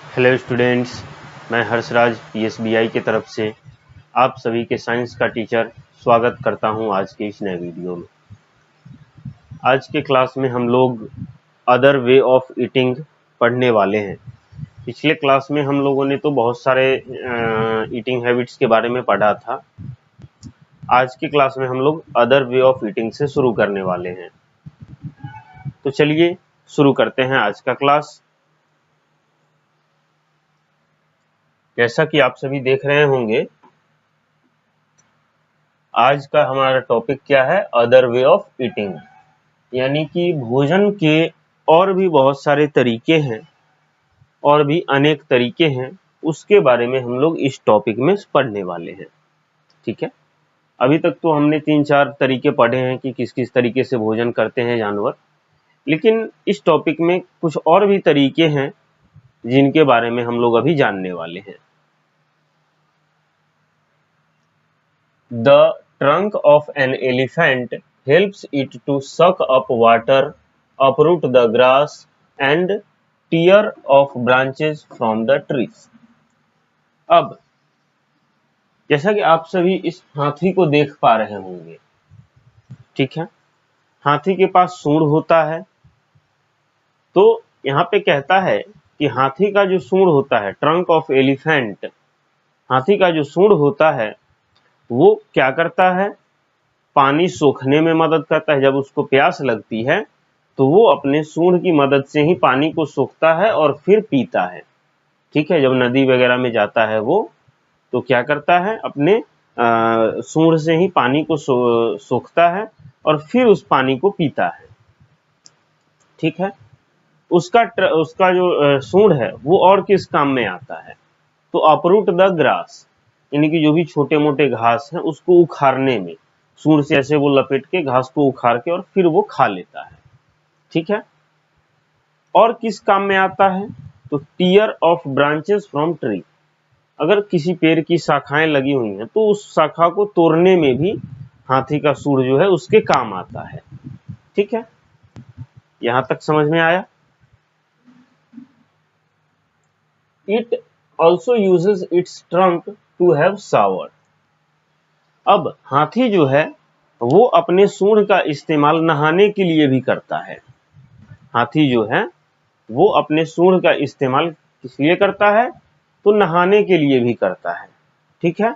Hello students, मैं हर्षराज पीएसबीआई की तरफ से आप सभी के साइंस का टीचर स्वागत करता हूं आज के इस नए वीडियो में। आज के क्लास में हम लोग अदर वे ऑफ ईटिंग पढ़ने वाले हैं। पिछले क्लास में हम लोगों ने तो बहुत सारे ईटिंग हैबिट्स के बारे में पढ़ा था। आज की क्लास में हम लोग अदर वे ऑफ ईटिंग से शुरू करने वाले हैं। तो चलिए शुरू करते हैं आज का क्लास। जैसा कि आप सभी देख रहे होंगे, आज का हमारा टॉपिक क्या है? अदर वे ऑफ ईटिंग, यानी कि भोजन के और भी बहुत सारे तरीके हैं और भी अनेक तरीके हैं, उसके बारे में हम लोग इस टॉपिक में पढ़ने वाले हैं। ठीक है, अभी तक तो हमने 3-4 तरीके पढ़े हैं कि किस किस तरीके से भोजन करते हैं जानवर, लेकिन इस टॉपिक में कुछ और भी तरीके हैं जिनके बारे में हम लोग अभी जानने वाले हैं। The trunk of an elephant helps it to suck up water, uproot the grass, and tear off branches from the trees. अब जैसा कि आप सभी इस हाथी को देख पा रहे होंगे, ठीक है, हाथी के पास सूंड होता है। तो यहाँ पे कहता है कि हाथी का जो सूंड होता है, ट्रंक ऑफ एलिफेंट, हाथी का जो सूंड होता है वो क्या करता है? पानी सोखने में मदद करता है। जब उसको प्यास लगती है तो वो अपने सूंड की मदद से ही पानी को सोखता है और फिर पीता है। ठीक है, जब नदी वगैरह में जाता है वो तो क्या करता है? अपने सूंड से ही पानी को सोखता है और फिर उस पानी को पीता है। ठीक है, उसका जो सूंड है वो और किस काम में आता है? तो अपरूट द ग्रास, यानी कि जो भी छोटे मोटे घास हैं उसको उखाड़ने में, सूंड से ऐसे वो लपेट के घास को उखाड़ के और फिर वो खा लेता है। ठीक है, और किस काम में आता है? तो tear of branches from tree, अगर किसी पेड़ की शाखाएं लगी हुई हैं तो उस शाखा को तोड़ने में भी हाथी का सूंड जो है उसके काम आता है। ठीक है, यहां तक समझ में आया? It also uses its trunk to have shower. अब हाथी जो है वो अपने सूंड का इस्तेमाल नहाने के लिए भी करता है। हाथी जो है वो अपने सूंड का इस्तेमाल किस लिए करता है? तो नहाने के लिए भी करता है। ठीक है,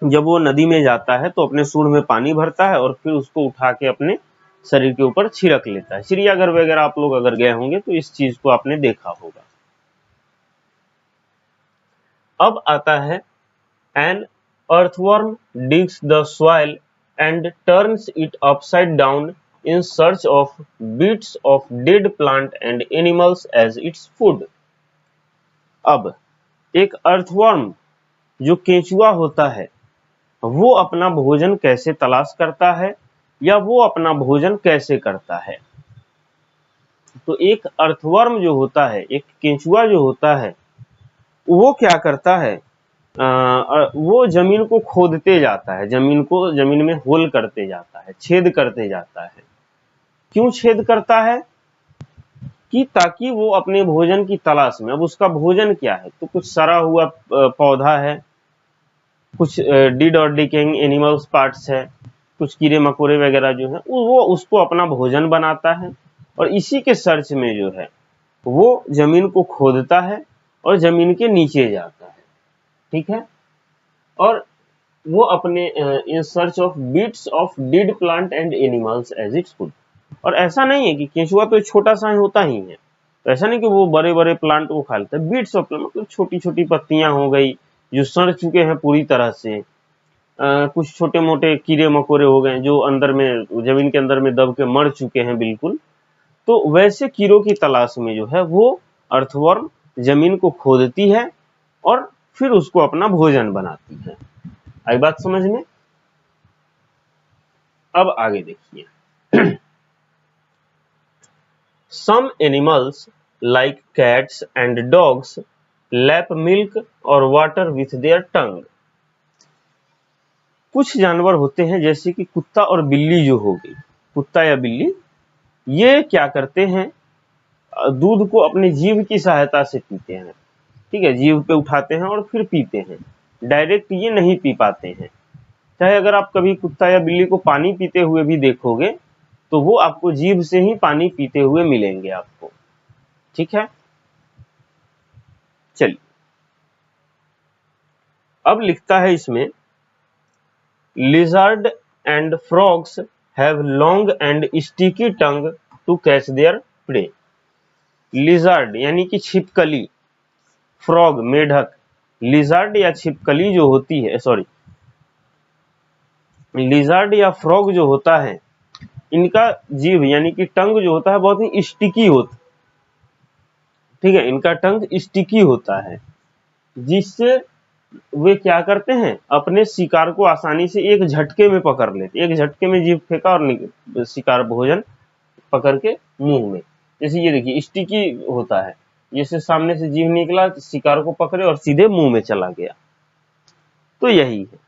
जब वो नदी में जाता है तो अपने सूंड में पानी भरता है और फिर उसको उठा के अपने शरीर के ऊपर छिड़क लेता है। चिड़ियाघर वगैरह आप लोग अगर गए होंगे तो इस चीज को आपने देखा होगा। अब आता है N earthworm digs the soil and turns it upside down in search of bits of dead plant and animals as its food. अब एक अर्थवर्म जो केंचुआ होता है वो अपना भोजन कैसे तलाश करता है या वो अपना भोजन कैसे करता है? तो एक अर्थवर्म जो होता है, एक केंचुआ जो होता है, वो क्या करता है? वो जमीन को खोदते जाता है, जमीन में होल करते जाता है, छेद करते जाता है। क्यों छेद करता है? कि ताकि वो अपने भोजन की तलाश में, अब उसका भोजन क्या है? तो कुछ सड़ा हुआ पौधा है, कुछ डिड और डिकेइंग एनिमल्स पार्ट्स है, कुछ कीड़े मकोड़े वगैरह जो है वो उसको अपना भोजन बनाता है और इसी के सर्च में जो है वो जमीन को खोदता है और जमीन के नीचे जाता है। ठीक है, और वो अपने in search of bits of dead plant and animals as its food. और ऐसा नहीं है कि केंचुआ तो छोटा सा होता ही है, तो ऐसा नहीं कि वो बड़े बड़े प्लांट वो खा लेता है। बीट्स ऑफ मतलब छोटी छोटी पत्तियां हो गई जो सड़ चुके हैं पूरी तरह से, कुछ छोटे मोटे कीड़े मकोड़े हो गए जो अंदर में जमीन के अंदर में दब के मर चुके हैं बिल्कुल। तो वैसे कीड़ों की तलाश में जो है वो अर्थवर्म जमीन को खोदती है और फिर उसको अपना भोजन बनाती है। आई बात समझ में? अब आगे देखिए। Some animals like cats and dogs lap milk और वाटर विथ देयर टंग। कुछ जानवर होते हैं जैसे कि कुत्ता और बिल्ली जो हो गई, कुत्ता या बिल्ली, ये क्या करते हैं? दूध को अपने जीभ की सहायता से पीते हैं, ठीक है, जीभ पे उठाते हैं और फिर पीते हैं, डायरेक्ट ये नहीं पी पाते हैं। चाहे अगर आप कभी कुत्ता या बिल्ली को पानी पीते हुए भी देखोगे तो वो आपको जीभ से ही पानी पीते हुए मिलेंगे आपको, ठीक है। चलिए अब लिखता है इसमें, lizard and frogs have long and sticky tongue to catch their prey. Lizard यानी कि छिपकली, फ्रॉग मेढक, लिजर्ड या छिपकली जो होती है, सॉरी, लिजर्ड या फ्रॉग जो होता है, इनका जीभ यानी कि टंग जो होता है बहुत ही स्टिकी होता, ठीक है, इनका टंग स्टिकी होता है, जिससे वे क्या करते हैं, अपने शिकार को आसानी से एक झटके में पकड़ लेते, एक झटके में जीभ फेंका और शिकार भोजन पकड़ के मुंह में। जैसे ये देखिए स्टिकी होता है, जैसे सामने से जीभ निकला, शिकार को पकड़े और सीधे मुंह में चला गया। तो यही है,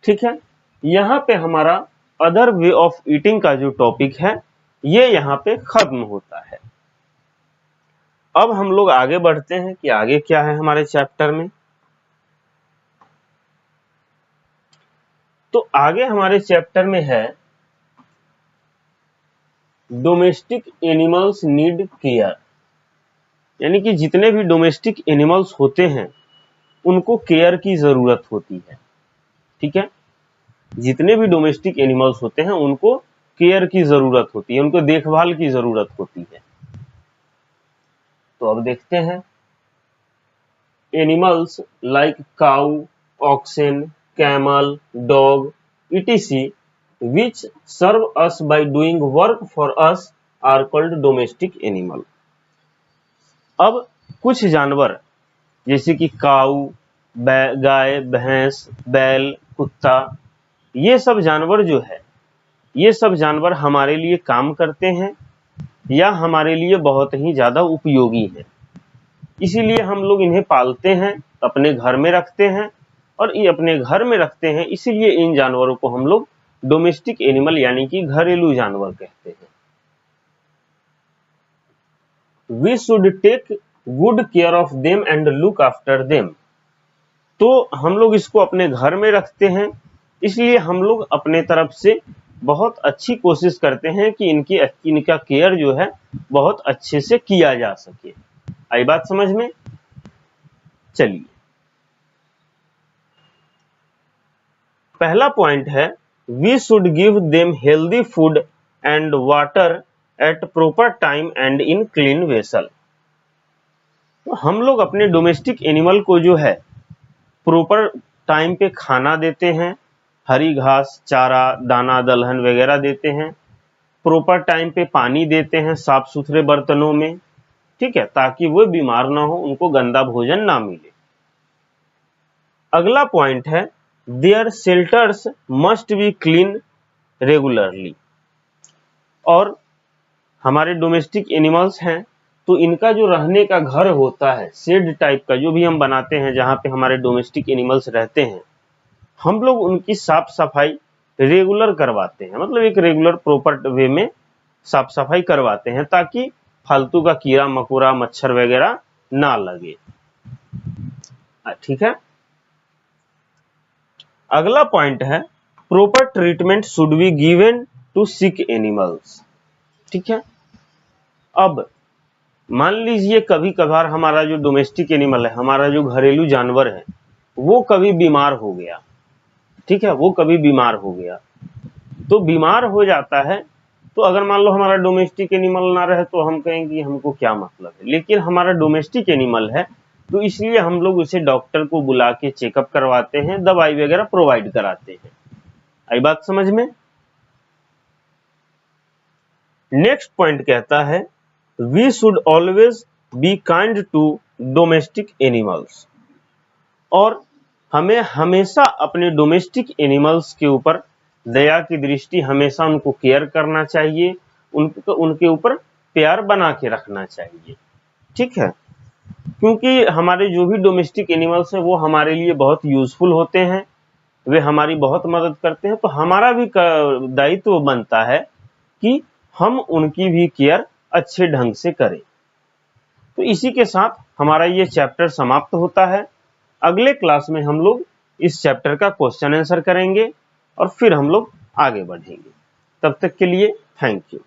ठीक है। यहाँ पे हमारा अदर वे ऑफ ईटिंग का जो टॉपिक है ये यहाँ पे खत्म होता है। अब हम लोग आगे बढ़ते हैं कि आगे क्या है हमारे चैप्टर में। तो आगे हमारे चैप्टर में है डोमेस्टिक एनिमल्स नीड केयर, यानी कि जितने भी डोमेस्टिक एनिमल्स होते हैं उनको केयर की जरूरत होती है, ठीक है। जितने भी डोमेस्टिक एनिमल्स होते हैं उनको केयर की जरूरत होती है, उनको देखभाल की जरूरत होती है। तो अब देखते हैं, animals like cow, oxen, camel, dog, etc which serve us by doing work for us are called domestic animal। अब कुछ जानवर जैसे कि काऊ, गाय, भैंस, बैल, कुत्ता, ये सब जानवर जो है, ये सब जानवर हमारे लिए काम करते हैं या हमारे लिए बहुत ही ज्यादा उपयोगी है, इसीलिए हम लोग इन्हें पालते हैं, अपने घर में रखते हैं, और ये अपने घर में रखते हैं, इसीलिए इन जानवरों को हम लोग डोमेस्टिक एनिमल यानी कि घरेलू जानवर कहते हैं। We should take good care of them and look after them. तो हम लोग इसको अपने घर में रखते हैं, इसलिए हम लोग अपने तरफ से बहुत अच्छी कोशिश करते हैं कि इनका केयर जो है बहुत अच्छे से किया जा सके। आई बात समझ में? चलिए पहला पॉइंट है, we should give them healthy food and water at proper time and in clean vessel. तो हम लोग अपने डोमेस्टिक एनिमल को जो है प्रॉपर टाइम पे खाना देते हैं, हरी घास, चारा, दाना, दलहन वगैरह देते हैं, प्रॉपर टाइम पे पानी देते हैं साफ सुथरे बर्तनों में, ठीक है, ताकि वो बीमार ना हो, उनको गंदा भोजन ना मिले। अगला पॉइंट है, their shelters must be clean regularly. और हमारे डोमेस्टिक एनिमल्स हैं तो इनका जो रहने का घर होता है, शेड टाइप का जो भी हम बनाते हैं जहां पे हमारे डोमेस्टिक एनिमल्स रहते हैं, हम लोग उनकी साफ सफाई रेगुलर करवाते हैं, मतलब एक रेगुलर प्रॉपर वे में साफ सफाई करवाते हैं ताकि फालतू का कीड़ा मकोड़ा, मच्छर वगैरह ना लगे, ठीक है। अगला पॉइंट है, proper treatment should be given to sick animals, ठीक है। अब मान लीजिए कभी कभार हमारा जो डोमेस्टिक एनिमल है, हमारा जो घरेलू जानवर है, वो कभी बीमार हो गया, ठीक है, वो कभी बीमार हो गया, तो बीमार हो जाता है, तो अगर मान लो हमारा डोमेस्टिक एनिमल ना रहे तो हम कहेंगे हमको क्या मतलब है, लेकिन हमारा डोमेस्टिक एनिमल है तो इसलिए हम लोग उसे डॉक्टर को बुला के चेकअप करवाते हैं, दवाई वगैरह प्रोवाइड कराते हैं। आई बात समझ में? नेक्स्ट पॉइंट कहता है, we should always be kind to domestic animals. और हमें हमेशा अपने डोमेस्टिक एनिमल्स के ऊपर दया की दृष्टि, हमेशा उनको केयर करना चाहिए, उनके ऊपर प्यार बना के रखना चाहिए, ठीक है। क्योंकि हमारे जो भी डोमेस्टिक एनिमल्स हैं वो हमारे लिए बहुत यूजफुल होते हैं, वे हमारी बहुत मदद करते हैं, तो हमारा भी दायित्व बनता है कि हम उनकी भी केयर अच्छे ढंग से करें। तो इसी के साथ हमारा ये चैप्टर समाप्त होता है। अगले क्लास में हम लोग इस चैप्टर का क्वेश्चन आंसर करेंगे और फिर हम लोग आगे बढ़ेंगे। तब तक के लिए थैंक यू।